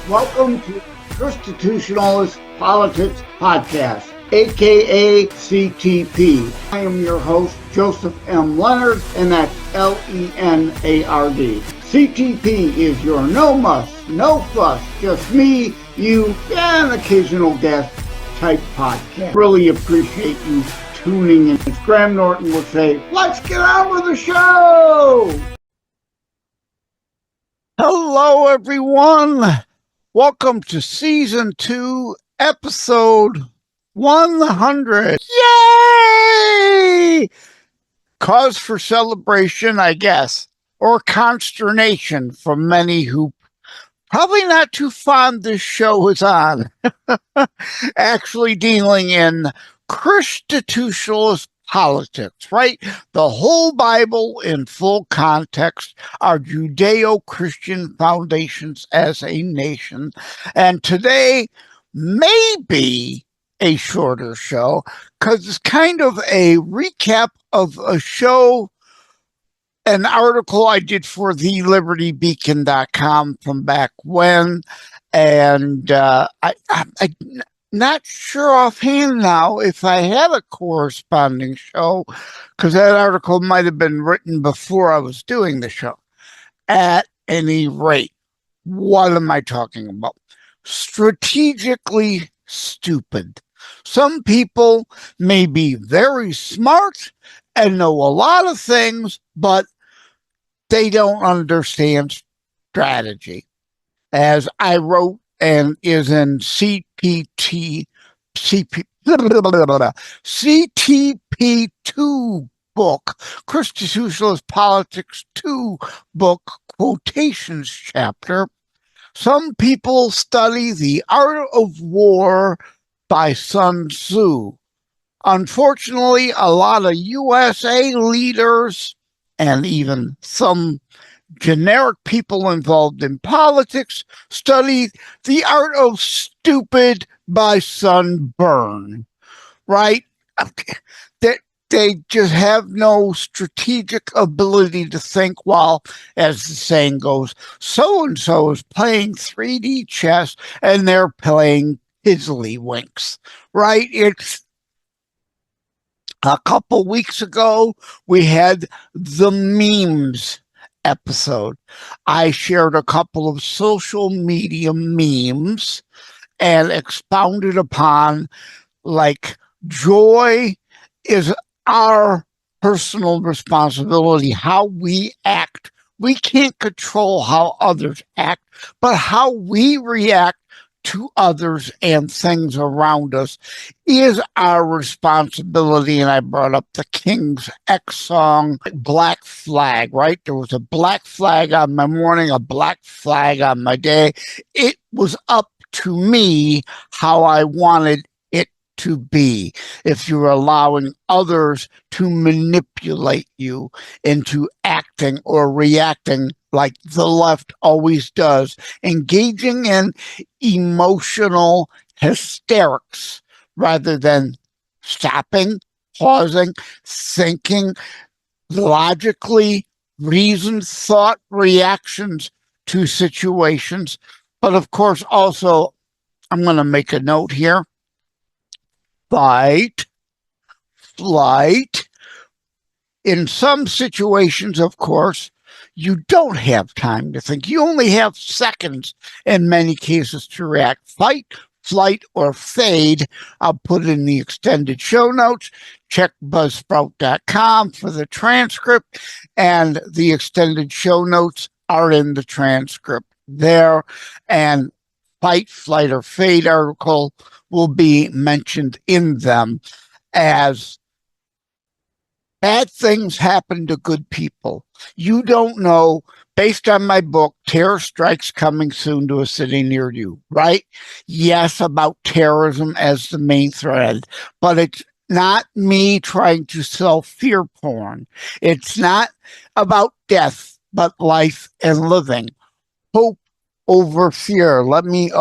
Welcome to Constitutionalist Politics Podcast, aka CTP. I am your host, Joseph M. Leonard, and that's Leonard. CTP is your no muss, no fuss, just me, you, and an occasional guest type podcast. Really appreciate you tuning in. As Graham Norton would say, let's get on with the show! Hello, everyone. Welcome to Season 2, Episode 100. Yay! Cause for celebration, I guess, or consternation for many who probably not too fond this show is on. Actually dealing in constitutionalist politics, right? The whole Bible in full context, our Judeo-Christian foundations as a nation. And today may be a shorter show because it's kind of a recap of a show, an article I did for thelibertybeacon.com from back when. And I'm not sure offhand now if I had a corresponding show, because that article might have been written before I was doing the show. At any rate, what am I talking about? Strategically stupid. Some people may be very smart and know a lot of things, but they don't understand strategy. As I wrote and is in CTP2 book, Constitutionalist Politics 2 book, quotations chapter. Some people study The Art of War by Sun Tzu. Unfortunately, a lot of USA leaders and even some generic people involved in politics study The Art of Stupid by Sunburn, right? They just have no strategic ability to think, while, as the saying goes, so-and-so is playing 3D chess and they're playing tiddlywinks, right? It's a couple weeks ago, we had the memes episode. I shared a couple of social media memes and expounded upon, like, joy is our personal responsibility, how we act. We can't control how others act, but how we react to others and things around us is our responsibility. And I brought up the King's X song, Black Flag, right? There was a black flag on my morning, a black flag on my day. It was up to me how I wanted it to be. If you're allowing others to manipulate you into acting or reacting like the left always does, engaging in emotional hysterics rather than stopping, pausing, thinking, logically reasoned thought reactions to situations. But of course, also, I'm going to make a note here. Fight, flight. In some situations, of course, you don't have time to think. You only have seconds in many cases to react. Fight, flight, or fade. I'll put in the extended show notes. Check buzzsprout.com for the transcript, and the extended show notes are in the transcript there. And fight, flight, or fade article will be mentioned in them as bad things happen to good people. You don't know, based on my book, Terror Strikes Coming Soon to a City Near You, right? Yes, about terrorism as the main thread, but it's not me trying to sell fear porn. It's not about death, but life and living. Hope over fear. Where'd it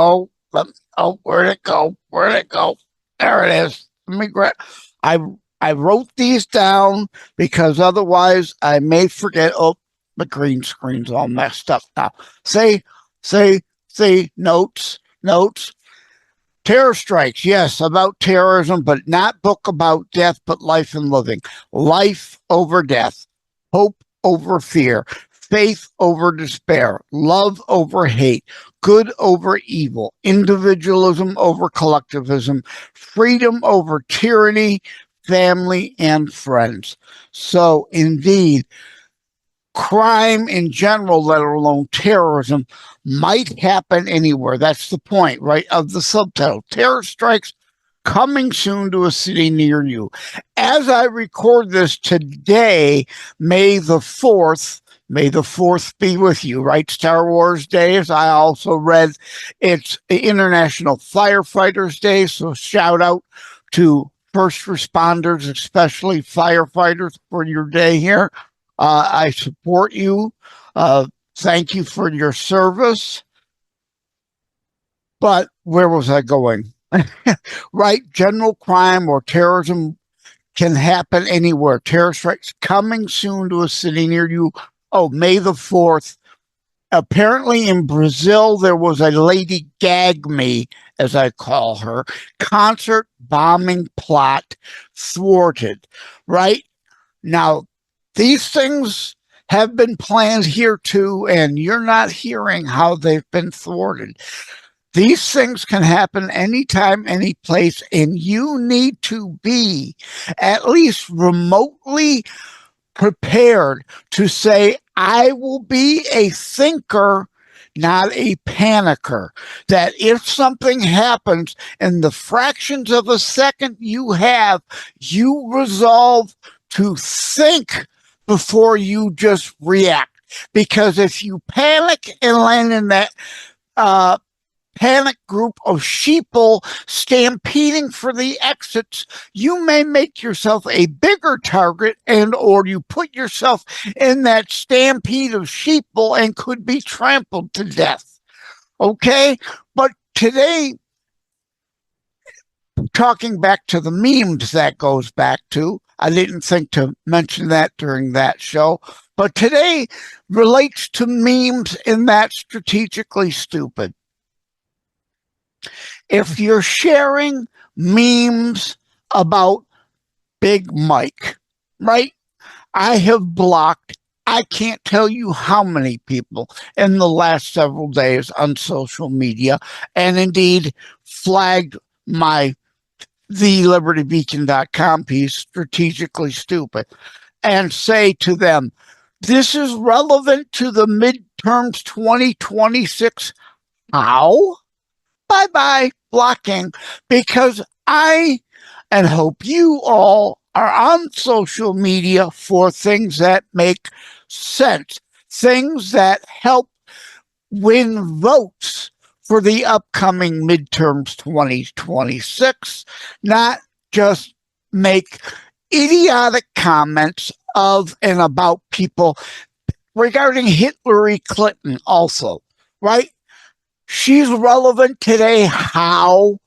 go? There it is. Let me grab. I wrote these down because otherwise I may forget. Oh, the green screen's all messed up now. Say see, notes. Terror strikes, yes, about terrorism, but not book about death, but life and living. Life over death, hope over fear, faith over despair, love over hate, good over evil, individualism over collectivism, freedom over tyranny, family and friends. So, indeed, crime in general, let alone terrorism, might happen anywhere. That's the point, right, of the subtitle. Terror strikes coming soon to a city near you. As I record this today, May the 4th, may the 4th be with you, right? Star Wars Day, as I also read, it's International Firefighters Day, so shout out to first responders, especially firefighters, for your day here. I support you. Thank you for your service. But where was I going? Right? General crime or terrorism can happen anywhere. Terror strikes coming soon to a city near you. Oh, May the 4th. Apparently in Brazil, there was a Lady Gag Me, as I call her, concert bombing plot thwarted, right? Now, these things have been planned here too, and you're not hearing how they've been thwarted. These things can happen anytime, any place, and you need to be at least remotely prepared to say, I will be a thinker, not a panicker. That if something happens in the fractions of a second you have, you resolve to think before you just react. Because if you panic and land in that panic group of sheeple stampeding for the exits, you may make yourself a bigger target, and or you put yourself in that stampede of sheeple and could be trampled to death. Okay? But today, talking back to the memes that goes back to, I didn't think to mention that during that show, but today relates to memes in that strategically stupid. If you're sharing memes about Big Mike, right? I have blocked, I can't tell you how many people in the last several days on social media, and indeed flagged my thelibertybeacon.com piece, strategically stupid, and say to them, this is relevant to the midterms 2026. How? Bye-bye, blocking, because I, and hope you all, are on social media for things that make sense, things that help win votes for the upcoming midterms 2026, not just make idiotic comments of and about people regarding Hillary Clinton also, right? She's relevant today. How?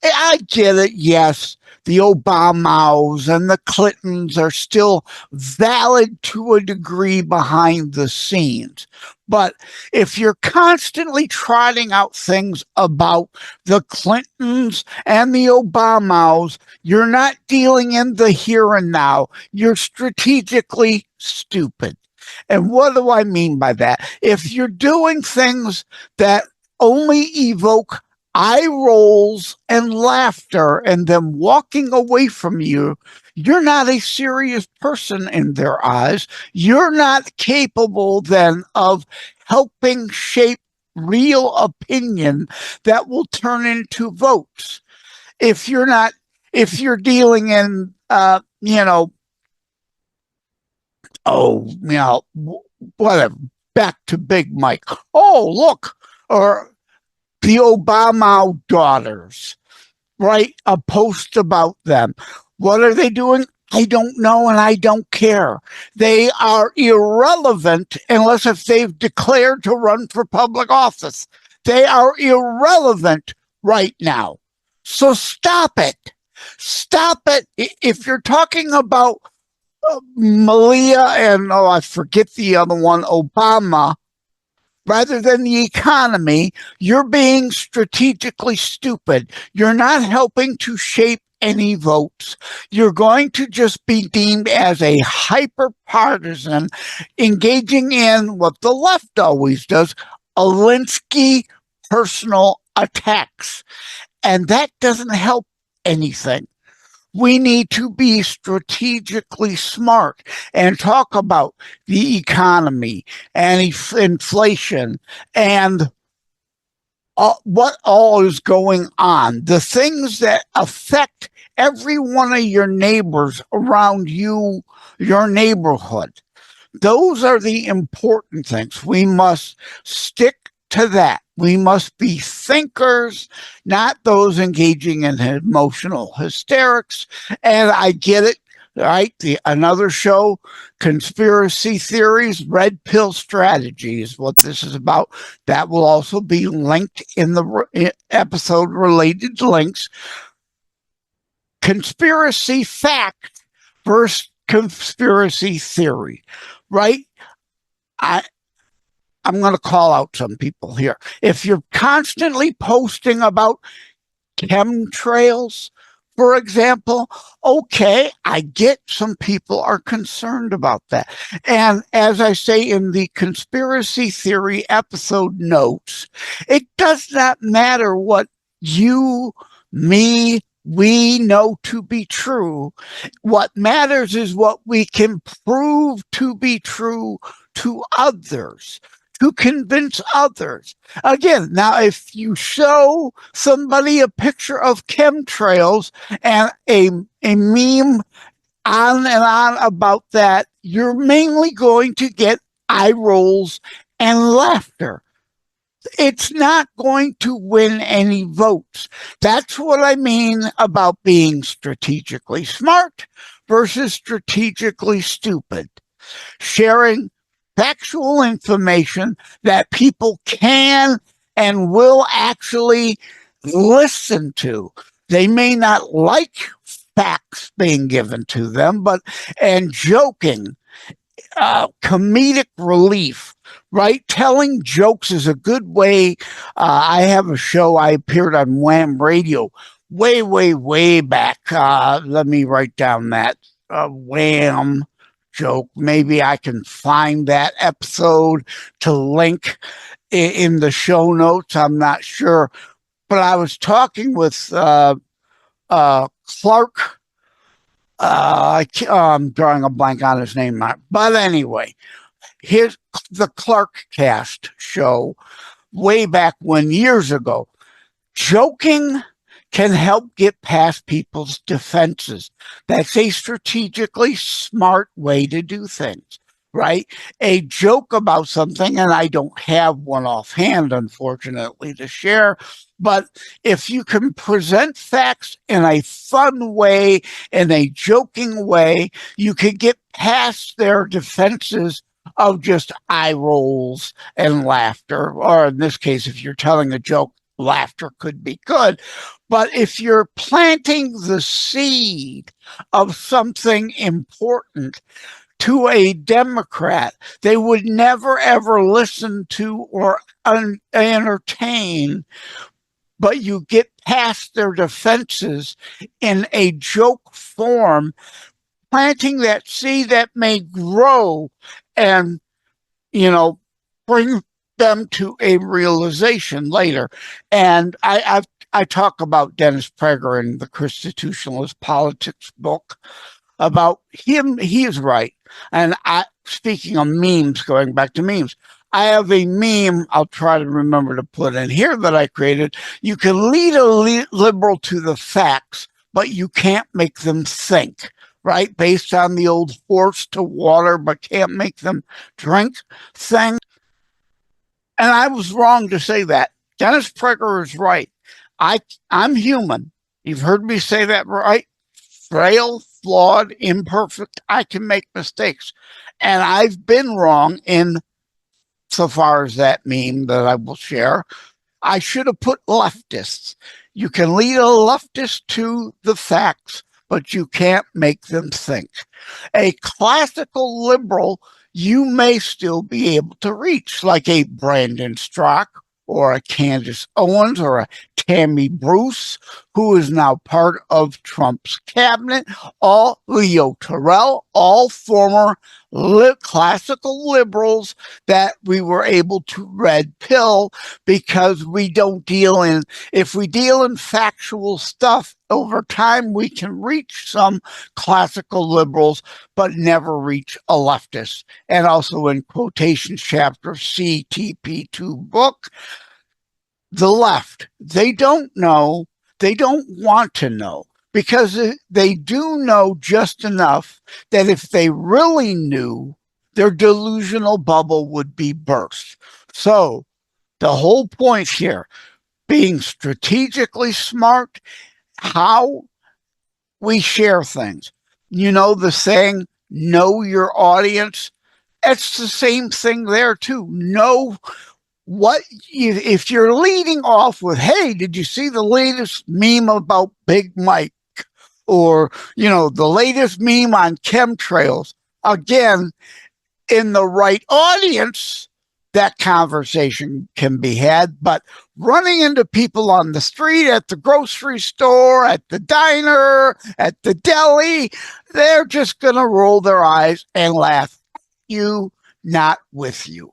I get it, yes. The Obamas and the Clintons are still valid to a degree behind the scenes. But if you're constantly trotting out things about the Clintons and the Obamas, you're not dealing in the here and now. You're strategically stupid. And what do I mean by that? If you're doing things that only evoke eye rolls and laughter and them walking away from you, you're not a serious person in their eyes. You're not capable then of helping shape real opinion that will turn into votes. If you're dealing in, whatever, back to Big Mike. Oh, look, or the Obama daughters, right? A post about them. What are they doing? I don't know, and I don't care. They are irrelevant unless if they've declared to run for public office. They are irrelevant right now. So stop it. Stop it. If you're talking about Malia and, I forget the other one, Obama, rather than the economy, you're being strategically stupid. You're not helping to shape any votes. You're going to just be deemed as a hyper partisan, engaging in what the left always does, Alinsky personal attacks. And that doesn't help anything. We need to be strategically smart and talk about the economy and inflation and what all is going on, the things that affect every one of your neighbors around you, your neighborhood. Those are the important things. We must stick to that. We must be thinkers, not those engaging in emotional hysterics. And I get it, right? Another show, conspiracy theories, red pill strategy is what this is about. That will also be linked in the episode related links. Conspiracy fact versus conspiracy theory, right? I'm going to call out some people here. If you're constantly posting about chemtrails, for example, okay, I get some people are concerned about that. And as I say in the conspiracy theory episode notes, it does not matter what you, me, we know to be true. What matters is what we can prove to be true to others, to convince others. Again, now if you show somebody a picture of chemtrails and a meme on and on about that, you're mainly going to get eye rolls and laughter. It's not going to win any votes. That's what I mean about being strategically smart versus strategically stupid. Sharing factual information that people can and will actually listen to. They may not like facts being given to them, and joking, comedic relief, right? Telling jokes is a good way. I have a show, I appeared on Wham Radio way back. Let me write down that Wham joke. Maybe I can find that episode to link in the show notes. I'm not sure. But I was talking with Clark. I'm drawing a blank on his name now. But anyway, here's the Clark Cast show way back when, years ago. Joking can help get past people's defenses. That's a strategically smart way to do things, right? A joke about something, and I don't have one offhand, unfortunately, to share, but if you can present facts in a fun way, in a joking way, you can get past their defenses of just eye rolls and laughter, or in this case, if you're telling a joke, laughter could be good. But if you're planting the seed of something important to a Democrat, they would never, ever listen to or entertain, but you get past their defenses in a joke form, planting that seed that may grow and, bring them to a realization later. And I talk about Dennis Prager in the Constitutionalist Politics book about him. He is right. And speaking of memes, going back to memes, I have a meme I'll try to remember to put in here that I created. You can lead a liberal to the facts, but you can't make them think, right? Based on the old horse to water, but can't make them drink thing. And I was wrong to say that. Dennis Prager is right. I'm human. You've heard me say that, right? Frail, flawed, imperfect. I can make mistakes. And I've been wrong in so far as that meme that I will share. I should have put leftists. You can lead a leftist to the facts, but you can't make them think. A classical liberal you may still be able to reach, like a Brandon Strzok or a Candace Owens or a Tammy Bruce, who is now part of Trump's cabinet, all Leo Terrell, all former classical liberals that we were able to red pill because we don't deal in, if we deal in factual stuff, over time we can reach some classical liberals, but never reach a leftist. And also in quotations chapter CTP2 book, the left, they don't know, they don't want to know, because they do know just enough that if they really knew, their delusional bubble would be burst. So the whole point here, being strategically smart, how we share things. You know the saying, know your audience? It's the same thing there too. Know what if you're leading off with, hey, did you see the latest meme about Big Mike? Or, the latest meme on chemtrails? Again, in the right audience, that conversation can be had. But running into people on the street, at the grocery store, at the diner, at the deli, they're just going to roll their eyes and laugh at you, not with you.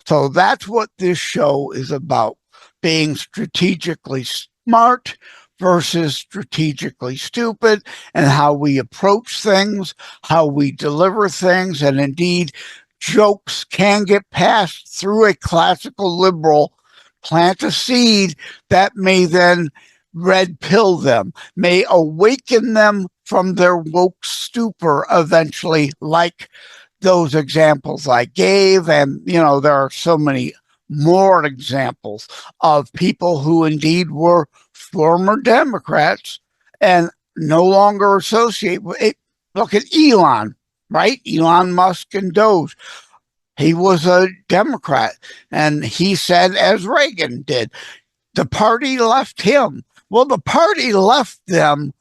So that's what this show is about, being strategically smart versus strategically stupid, and how we approach things, how we deliver things, and indeed, jokes can get passed through a classical liberal, plant a seed that may then red pill them, may awaken them from their woke stupor eventually, like those examples I gave. And, there are so many more examples of people who indeed were former Democrats and no longer associate with it. Look at Elon, right? Elon Musk and Doge. He was a Democrat, and he said, as Reagan did, the party left him. Well, the party left them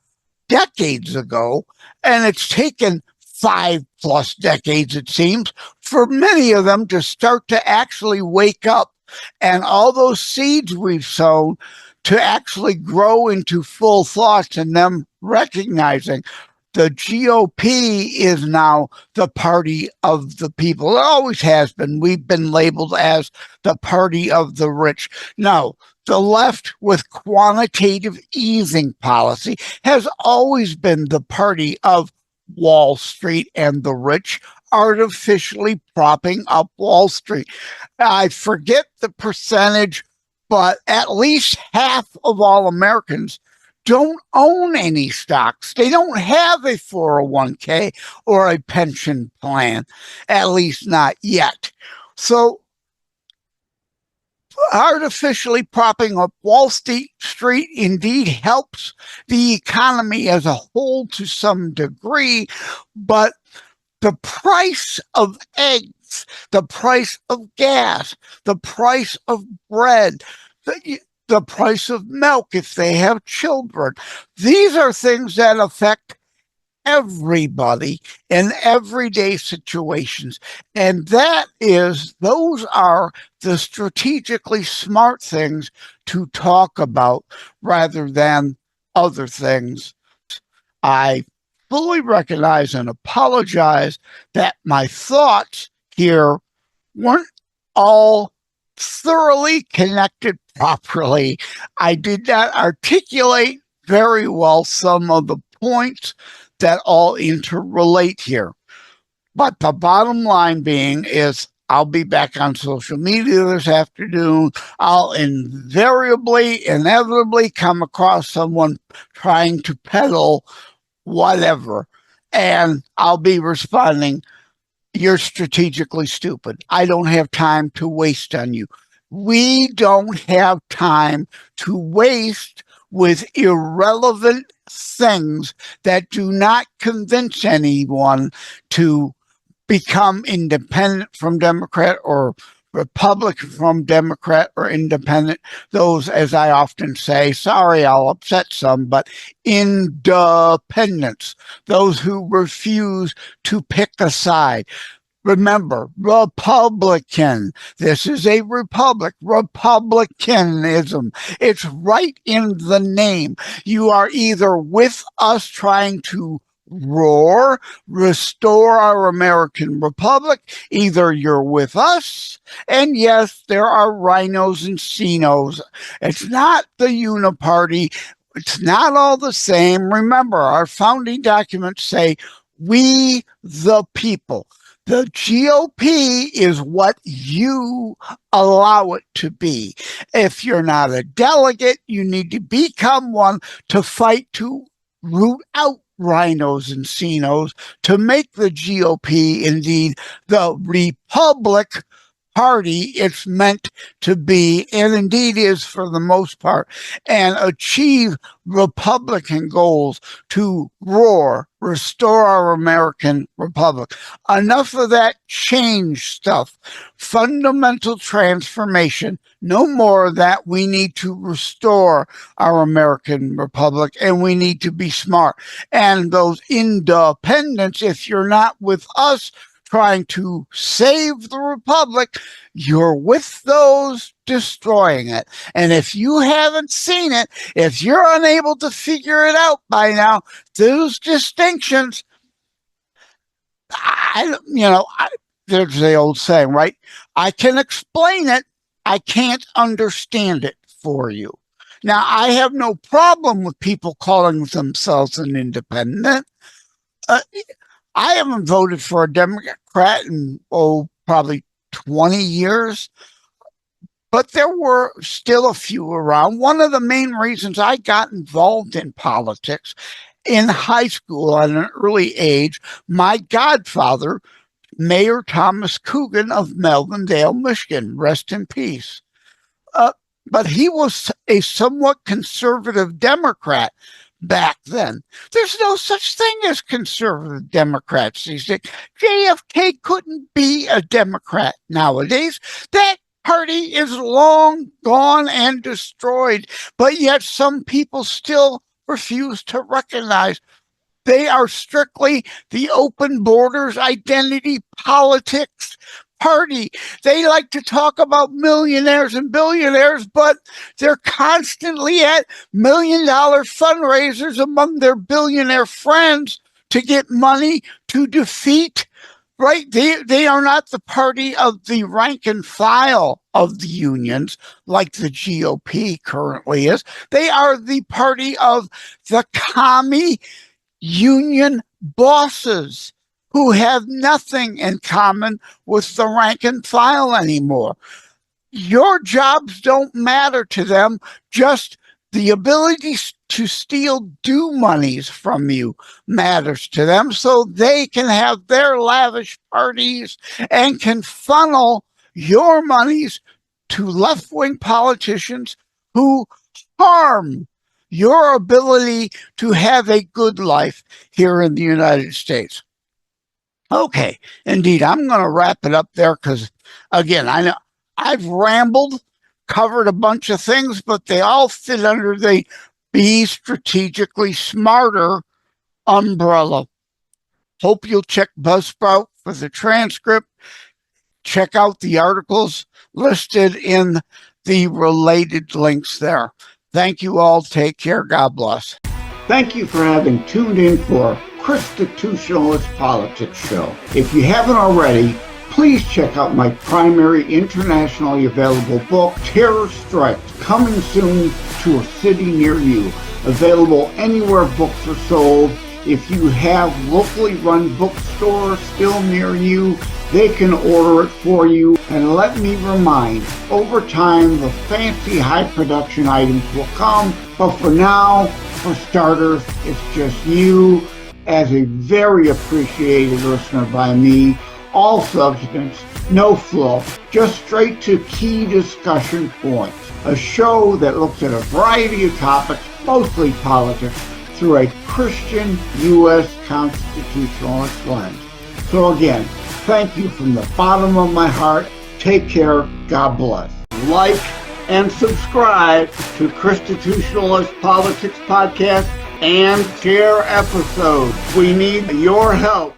decades ago, and it's taken 5+ decades, it seems, for many of them to start to actually wake up, and all those seeds we've sown to actually grow into full thoughts, and them recognizing the GOP is now the party of the people. It always has been. We've been labeled as the party of the rich. No, the left with quantitative easing policy has always been the party of Wall Street and the rich, artificially propping up Wall Street. I forget the percentage, but at least half of all Americans don't own any stocks. They don't have a 401k or a pension plan, at least not yet. So artificially propping up Wall Street indeed helps the economy as a whole to some degree, but the price of eggs, the price of gas, the price of bread, the price of milk if they have children, these are things that affect everybody in everyday situations. And those are the strategically smart things to talk about rather than other things. I fully recognize and apologize that my thoughts here weren't all thoroughly connected properly. I did not articulate very well some of the points that all interrelate here. But the bottom line being is, I'll be back on social media this afternoon. I'll inevitably come across someone trying to peddle whatever, and I'll be responding, you're strategically stupid. I don't have time to waste on you. We don't have time to waste with irrelevant things that do not convince anyone to become independent from Democrat or Republican from Democrat or independent. Those, as I often say, sorry, I'll upset some, but independents, those who refuse to pick a side. Remember, Republican. This is a republic. Republicanism. It's right in the name. You are either with us trying to restore our American republic. Either you're with us, and yes, there are rhinos and CINOs. It's not the uniparty. It's not all the same. Remember, our founding documents say, we the people. The GOP is what you allow it to be. If you're not a delegate, you need to become one to fight to root out rhinos and CINOs to make the GOP indeed the republic party it's meant to be, and indeed is for the most part, and achieve Republican goals to restore our American republic. Enough of that change stuff. Fundamental transformation. No more of that. We need to restore our American republic, and we need to be smart. And those independents, if you're not with us trying to save the republic, you're with those destroying it. And if you haven't seen it, if you're unable to figure it out by now, those distinctions, there's the old saying, right? I can explain it, I can't understand it for you. Now, I have no problem with people calling themselves an independent. I haven't voted for a Democrat in, probably 20 years, but there were still a few around. One of the main reasons I got involved in politics in high school at an early age, my godfather, Mayor Thomas Coogan of Melvindale, Michigan, rest in peace. But he was a somewhat conservative Democrat back then. There's no such thing as conservative Democrats these days. JFK couldn't be a Democrat nowadays. That party is long gone and destroyed, but yet some people still refuse to recognize they are strictly the open borders, identity politics party. They like to talk about millionaires and billionaires, but they're constantly at $1 million fundraisers among their billionaire friends to get money to defeat, right? They are not the party of the rank and file of the unions like the GOP currently is. They are the party of the commie union bosses who have nothing in common with the rank and file anymore. Your jobs don't matter to them, just the ability to steal due monies from you matters to them, so they can have their lavish parties and can funnel your monies to left-wing politicians who harm your ability to have a good life here in the United States. Okay, indeed, I'm going to wrap it up there because, again, I know I've rambled, covered a bunch of things, but they all fit under the Be Strategically Smarter umbrella. Hope you'll check Buzzsprout for the transcript. Check out the articles listed in the related links there. Thank you all. Take care. God bless. Thank you for having tuned in for Constitutionalist Politics Show. If you haven't already, please check out my primary internationally available book, Terror Strikes, coming soon to a city near you. Available anywhere books are sold. If you have locally run bookstores still near you, they can order it for you. And let me remind, over time, the fancy high production items will come. But for now, for starters, it's just you as a very appreciated listener by me. All substance, no fluff, just straight to key discussion points. A show that looks at a variety of topics, mostly politics, through a Christian U.S. constitutionalist lens. So again, thank you from the bottom of my heart. Take care. God bless. Like and subscribe to Constitutionalist Politics Podcast and share episodes. We need your help.